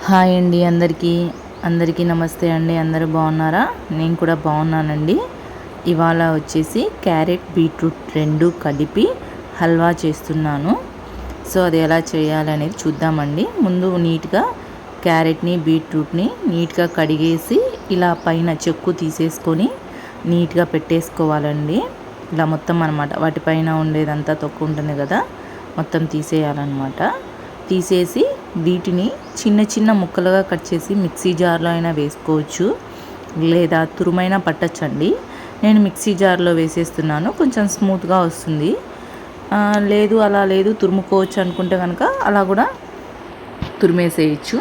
Hi అండి అందరికీ నమస్తే అండి. అందరూ బాగున్నారా? నేను కూడా బాగున్నానండి. ఇవాళ వచ్చేసి క్యారెట్ బీట్రూట్ రెండు కలిపి హల్వా చేస్తున్నాను. సో అది ఎలా చేయాలనేది చూద్దామండి. ముందు నీట్గా క్యారెట్ని బీట్రూట్ని నీట్గా కడిగేసి ఇలా పైన చెక్కు తీసేసుకొని నీట్గా పెట్టేసుకోవాలండి. ఇలా మొత్తం అనమాట, వాటిపైన ఉండేదంతా తొక్కు ఉంటుంది కదా, మొత్తం తీసేయాలన్నమాట. తీసేసి వీటిని చిన్న చిన్న ముక్కలుగా కట్ చేసి మిక్సీ జార్లో అయినా వేసుకోవచ్చు, లేదా తురుమైనా పట్టచ్చండి. నేను మిక్సీ జార్లో వేసేస్తున్నాను, కొంచెం స్మూత్గా వస్తుంది. లేదు అలా లేదు తురుముకోవచ్చు అనుకుంటే కనుక అలా కూడా తురిమేసేయచ్చు.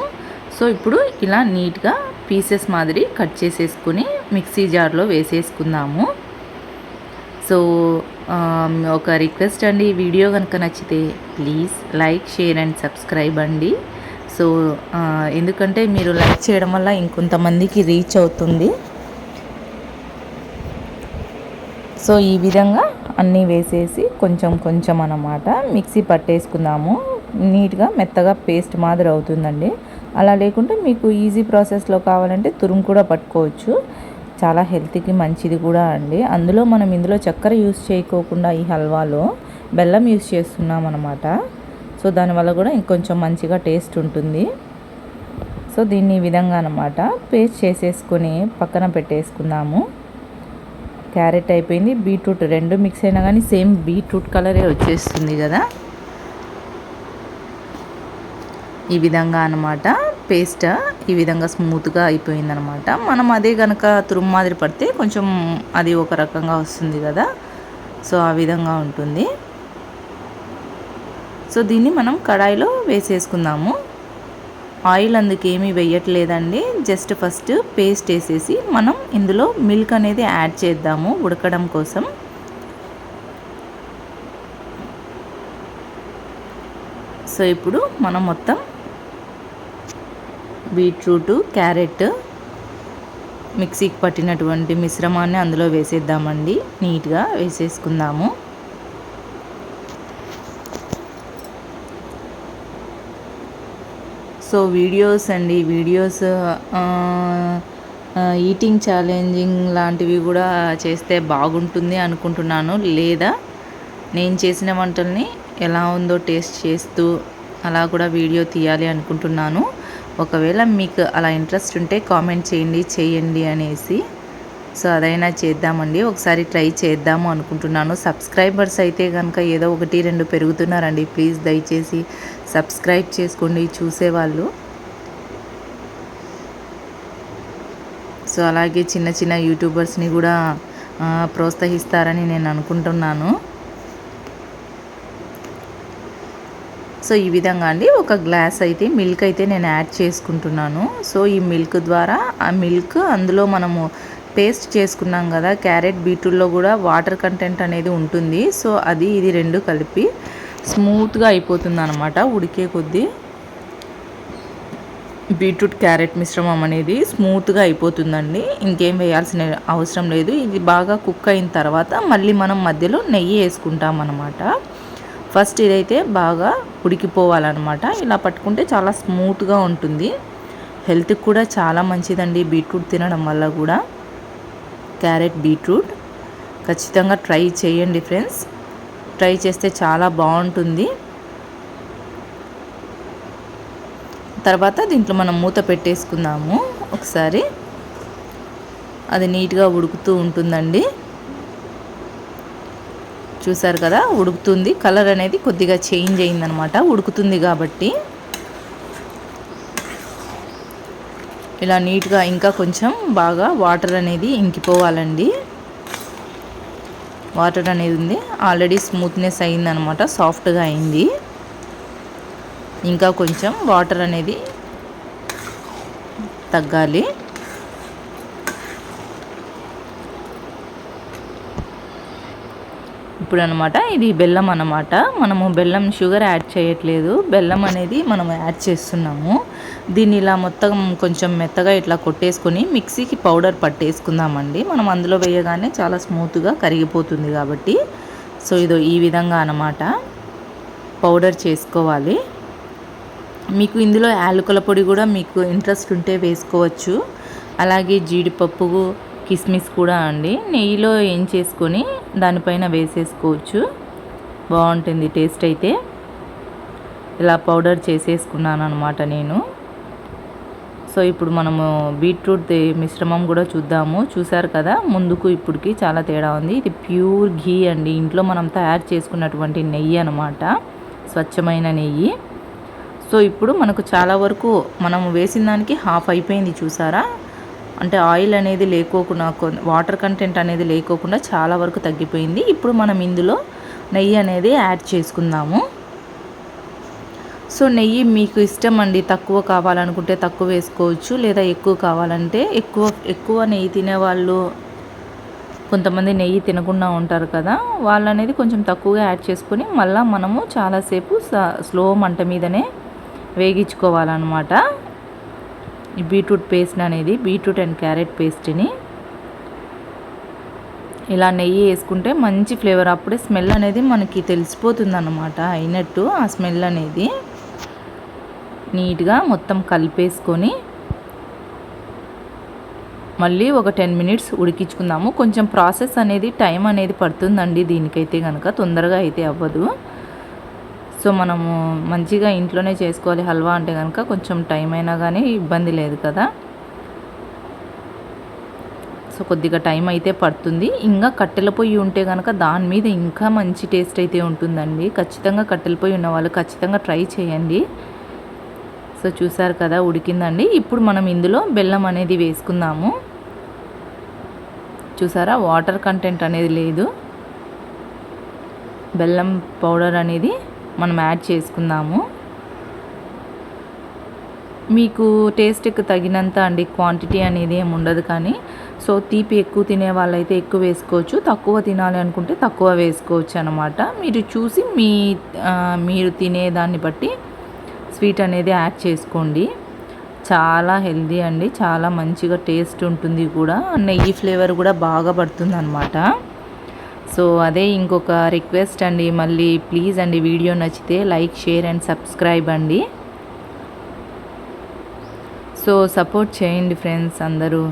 సో ఇప్పుడు ఇలా నీట్గా పీసెస్ మాదిరి కట్ చేసేసుకొని మిక్సీ జార్లో వేసేసుకుందాము. సో ఒక రిక్వెస్ట్ అండి, వీడియో కనుక నచ్చితే please like, share and subscribe అండి. సో ఎందుకంటే మీరు లైక్ చేయడం వల్ల ఇంకొంతమందికి రీచ్ అవుతుంది. సో ఈ విధంగా అన్నీ వేసేసి కొంచెం కొంచెం అన్నమాట మిక్సీ పట్టేసుకుందాము. నీట్గా మెత్తగా పేస్ట్ మాదిరి అవుతుందండి. అలా లేకుంటే మీకు ఈజీ ప్రాసెస్లో కావాలంటే తురుము కూడా పట్టుకోవచ్చు. చాలా హెల్త్కి మంచిది కూడా అండి. ఇందులో చక్కెర యూస్ చేయకోకుండా ఈ హల్వాలో బెల్లం యూస్ చేస్తున్నాం అన్నమాట. సో దానివల్ల కూడా ఇంకొంచెం మంచిగా టేస్ట్ ఉంటుంది. సో దీన్ని ఈ విధంగా అన్నమాట పేస్ట్ చేసేసుకొని పక్కన పెట్టేసుకుందాము. క్యారెట్ అయిపోయింది, బీట్రూట్ రెండు మిక్స్ అయినా కానీ సేమ్ బీట్రూట్ కలరే వచ్చేస్తుంది కదా. ఈ విధంగా అన్నమాట పేస్ట్ ఈ విధంగా స్మూత్గా అయిపోయిందనమాట. మనం అదే కనుక తురుము మాదిరి పడితే కొంచెం అది ఒక రకంగా వస్తుంది కదా. సో ఆ విధంగా ఉంటుంది. సో దీన్ని మనం కడాయిలో వేసేసుకుందాము. ఆయిల్ అందుకేమీ వేయట్లేదండి, జస్ట్ ఫస్ట్ పేస్ట్ వేసేసి మనం ఇందులో మిల్క్ అనేది యాడ్ చేద్దాము ఉడకడం కోసం. సో ఇప్పుడు మనం మొత్తం బీట్రూట్, క్యారెట్ మిక్సీకి పట్టినటువంటి మిశ్రమాన్ని అందులో వేసేద్దామండి. నీట్గా వేసేసుకుందాము. సో వీడియోస్ ఈటింగ్ ఛాలెంజింగ్ లాంటివి కూడా చేస్తే బాగుంటుంది అనుకుంటున్నాను. లేదా నేను చేసిన వంటల్ని ఎలా ఉందో టేస్ట్ చేస్తూ అలా కూడా వీడియో తీయాలి అనుకుంటున్నాను. ఒకవేళ మీకు అలా ఇంట్రెస్ట్ ఉంటే కామెంట్ చేయండి అనేసి. సో అదైనా చేద్దామండి, ఒకసారి ట్రై చేద్దాము అనుకుంటున్నాను. సబ్స్క్రైబర్స్ అయితే కనుక ఏదో 1-2 పెరుగుతున్నారండి. ప్లీజ్ దయచేసి సబ్స్క్రైబ్ చేసుకోండి చూసేవాళ్ళు. సో అలాగే చిన్న చిన్న యూట్యూబర్స్ని కూడా ప్రోత్సహిస్తారని నేను అనుకుంటున్నాను. సో ఈ విధంగా అండి ఒక గ్లాస్ అయితే మిల్క్ అయితే నేను యాడ్ చేసుకుంటున్నాను. సో ఈ మిల్క్ ద్వారా ఆ మిల్క్ అందులో మనము పేస్ట్ చేసుకున్నాం కదా క్యారెట్ బీట్రూట్లో కూడా వాటర్ కంటెంట్ అనేది ఉంటుంది. సో అది ఇది రెండు కలిపి స్మూత్గా అయిపోతుంది అనమాట. ఉడికే కొద్దీ బీట్రూట్ క్యారెట్ మిశ్రమం అనేది స్మూత్గా అయిపోతుందండి. ఇంకేం వేయాల్సిన అవసరం లేదు. ఇది బాగా కుక్ అయిన తర్వాత మళ్ళీ మనం మధ్యలో నెయ్యి వేసుకుంటాం అన్నమాట. ఫస్ట్ ఇదైతే బాగా ఉడికిపోవాలన్నమాట. ఇలా పట్టుకుంటే చాలా స్మూత్గా ఉంటుంది. హెల్త్కి కూడా చాలా మంచిదండి బీట్రూట్ తినడం వల్ల కూడా. క్యారెట్ బీట్రూట్ ఖచ్చితంగా ట్రై చేయండి ఫ్రెండ్స్. ట్రై చేస్తే చాలా బాగుంటుంది. తర్వాత దీంట్లో మనం మూత పెట్టేసుకుందాము ఒకసారి. అది నీట్గా ఉడుకుతూ ఉంటుందండి. చూసారు కదా, ఉడుకుతుంది. కలర్ అనేది కొద్దిగా చేంజ్ అయిందనమాట ఉడుకుతుంది కాబట్టి. ఇలా నీట్గా ఇంకా కొంచెం బాగా వాటర్ అనేది ఇంకిపోవాలండి. వాటర్ అనేది ఉంది, ఆల్రెడీ స్మూత్నెస్ అయిందనమాట, సాఫ్ట్గా అయింది. ఇంకా కొంచెం వాటర్ అనేది తగ్గాలి. ఇప్పుడు అనమాట ఇది బెల్లం అన్నమాట. మనము బెల్లం షుగర్ యాడ్ చేయట్లేదు, బెల్లం అనేది మనం యాడ్ చేస్తున్నాము. దీన్ని ఇలా మొత్తం కొంచెం మెత్తగా ఇట్లా కొట్టేసుకొని మిక్సీకి పౌడర్ పట్టేసుకుందామండి. మనం అందులో వేయగానే చాలా స్మూత్గా కరిగిపోతుంది కాబట్టి. సో ఇదో ఈ విధంగా అన్నమాట పౌడర్ చేసుకోవాలి. మీకు ఇందులో యాలకుల పొడి కూడా మీకు ఇంట్రెస్ట్ ఉంటే వేసుకోవచ్చు. అలాగే జీడిపప్పు, కిస్మిస్ కూడా అండి నెయ్యిలో ఏం చేసుకొని దానిపైన వేసేసుకోవచ్చు. బాగుంటుంది టేస్ట్ అయితే. ఇలా పౌడర్ చేసేసుకున్నాను అనమాట నేను. సో ఇప్పుడు మనము బీట్రూట్ మిశ్రమం కూడా చూద్దాము. చూసారు కదా, ముందుకు ఇప్పటికి చాలా తేడా ఉంది. ఇది ప్యూర్ ఘీ అండి, ఇంట్లో మనం తయారు చేసుకున్నటువంటి నెయ్యి అనమాట, స్వచ్ఛమైన నెయ్యి. సో ఇప్పుడు మనకు చాలా వరకు మనం వేసిన దానికి హాఫ్ అయిపోయింది చూసారా. అంటే ఆయిల్ అనేది లేకోకుండా, వాటర్ కంటెంట్ అనేది లేకోకుండా చాలా వరకు తగ్గిపోయింది. ఇప్పుడు మనం ఇందులో నెయ్యి అనేది యాడ్ చేసుకుందాము. సో నెయ్యి మీకు ఇష్టం అండి, తక్కువ కావాలనుకుంటే తక్కువ వేసుకోవచ్చు, లేదా ఎక్కువ కావాలంటే ఎక్కువ నెయ్యి తినేవాళ్ళు, కొంతమంది నెయ్యి తినకుండా ఉంటారు కదా, వాళ్ళు అనేది కొంచెం తక్కువగా యాడ్ చేసుకొని మళ్ళీ మనము చాలాసేపు స్లో మంట మీదనే వేగించుకోవాలన్నమాట. ఈ బీట్రూట్ పేస్ట్ అనేది, బీట్రూట్ అండ్ క్యారెట్ పేస్ట్ని ఇలా నెయ్యి వేసుకుంటే మంచి ఫ్లేవర్, అప్పుడే స్మెల్ అనేది మనకి తెలిసిపోతుంది అన్నమాట అయినట్టు. ఆ స్మెల్ అనేది నీట్గా మొత్తం కలిపేసుకొని మళ్ళీ ఒక 10 మినిట్స్ ఉడికించుకుందాము. కొంచెం ప్రాసెస్ అనేది టైం అనేది పడుతుందండి దీనికైతే కనుక, తొందరగా అయితే అవ్వదు. సో మనము మంచిగా ఇంట్లోనే చేసుకోవాలి హల్వా అంటే కనుక, కొంచెం టైం అయినా కానీ ఇబ్బంది లేదు కదా. సో కొద్దిగా టైం అయితే పడుతుంది. ఇంకా కట్టెల పొయ్యి ఉంటే కనుక దాని మీద ఇంకా మంచి టేస్ట్ అయితే ఉంటుందండి. ఖచ్చితంగా కట్టెల పొయ్యి ఉన్న వాళ్ళు ఖచ్చితంగా ట్రై చేయండి. సో చూసారు కదా, ఉడికిందండి. ఇప్పుడు మనం ఇందులో బెల్లం అనేది వేసుకుందాము. చూసారా, వాటర్ కంటెంట్ అనేది లేదు, బెల్లం పౌడర్ అనేది మనం యాడ్ చేసుకుందాము. మీకు టేస్ట్కి తగినంత అండి, క్వాంటిటీ అనేది ఏమి ఉండదు. కానీ సో తీపి ఎక్కువ తినే వాళ్ళైతే ఎక్కువ వేసుకోవచ్చు, తక్కువ తినాలి అనుకుంటే తక్కువ వేసుకోవచ్చు అనమాట. మీరు చూసి మీరు తినేదాన్ని బట్టి స్వీట్ అనేది యాడ్ చేసుకోండి. చాలా హెల్దీ అండి, చాలా మంచిగా టేస్ట్ ఉంటుంది కూడా, నెయ్యి ఫ్లేవర్ కూడా బాగా పడుతుంది అనమాట. సో అదే ఇంకొక రిక్వెస్ట్ అండి, మళ్ళీ ప్లీజ్ అండి వీడియో నచ్చితే లైక్, షేర్ అండ్ సబ్స్క్రైబ్ అండి. సో సపోర్ట్ చేయండి ఫ్రెండ్స్ అందరూ.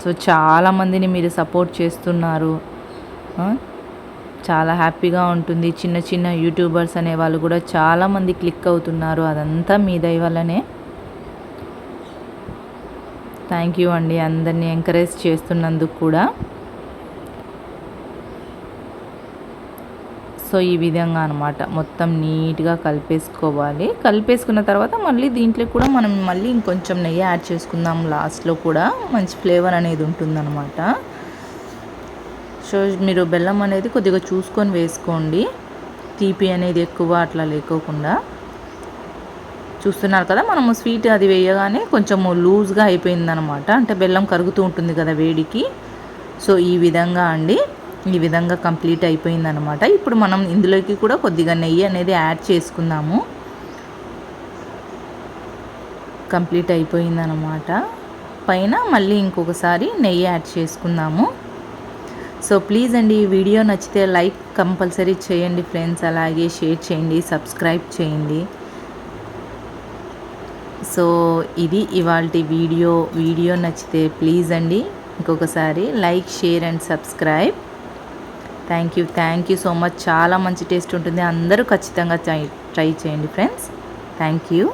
సో చాలామందిని మీరు సపోర్ట్ చేస్తున్నారు, చాలా హ్యాపీగా ఉంటుంది. చిన్న చిన్న యూట్యూబర్స్ అనే వాళ్ళు కూడా చాలామంది క్లిక్ అవుతున్నారు, అదంతా మీ దయ వల్లనే. థ్యాంక్ యూ అండి అందరినీ ఎంకరేజ్ చేస్తున్నందుకు కూడా. సో ఈ విధంగా అనమాట మొత్తం నీట్గా కలిపేసుకోవాలి. కలిపేసుకున్న తర్వాత మళ్ళీ దీంట్లో కూడా మనం మళ్ళీ ఇంకొంచెం నెయ్యి యాడ్ చేసుకుందాం లాస్ట్లో కూడా, మంచి ఫ్లేవర్ అనేది ఉంటుందన్నమాట. సో మీరు బెల్లం అనేది కొద్దిగా చూసుకొని వేసుకోండి, తీపి అనేది ఎక్కువ అట్లా లేకోకుండా. చూస్తున్నారు కదా, మనము స్వీట్ అది వేయగానే కొంచెము లూజ్గా అయిపోయిందనమాట, అంటే బెల్లం కరుగుతూ ఉంటుంది కదా వేడికి. సో ఈ విధంగా అండి, ఈ విధంగా కంప్లీట్ అయిపోయిందనమాట. ఇప్పుడు మనం ఇందులోకి కూడా కొద్దిగా నెయ్యి అనేది యాడ్ చేసుకుందాము. కంప్లీట్ అయిపోయిందనమాట. పైన మళ్ళీ ఇంకొకసారి నెయ్యి యాడ్ చేసుకుందాము. సో ప్లీజ్ అండి, ఈ వీడియో నచ్చితే లైక్ కంపల్సరీ చేయండి ఫ్రెండ్స్, అలాగే షేర్ చేయండి, సబ్స్క్రైబ్ చేయండి. సో ఇది ఇవాల్టి వీడియో నచ్చితే ప్లీజ్ అండి ఇంకొకసారి like, share and subscribe. Thank you so much. చాలా మంచి టేస్ట్ ఉంటుంది, అందరూ ఖచ్చితంగా ట్రై చేయండి ఫ్రెండ్స్. Thank you.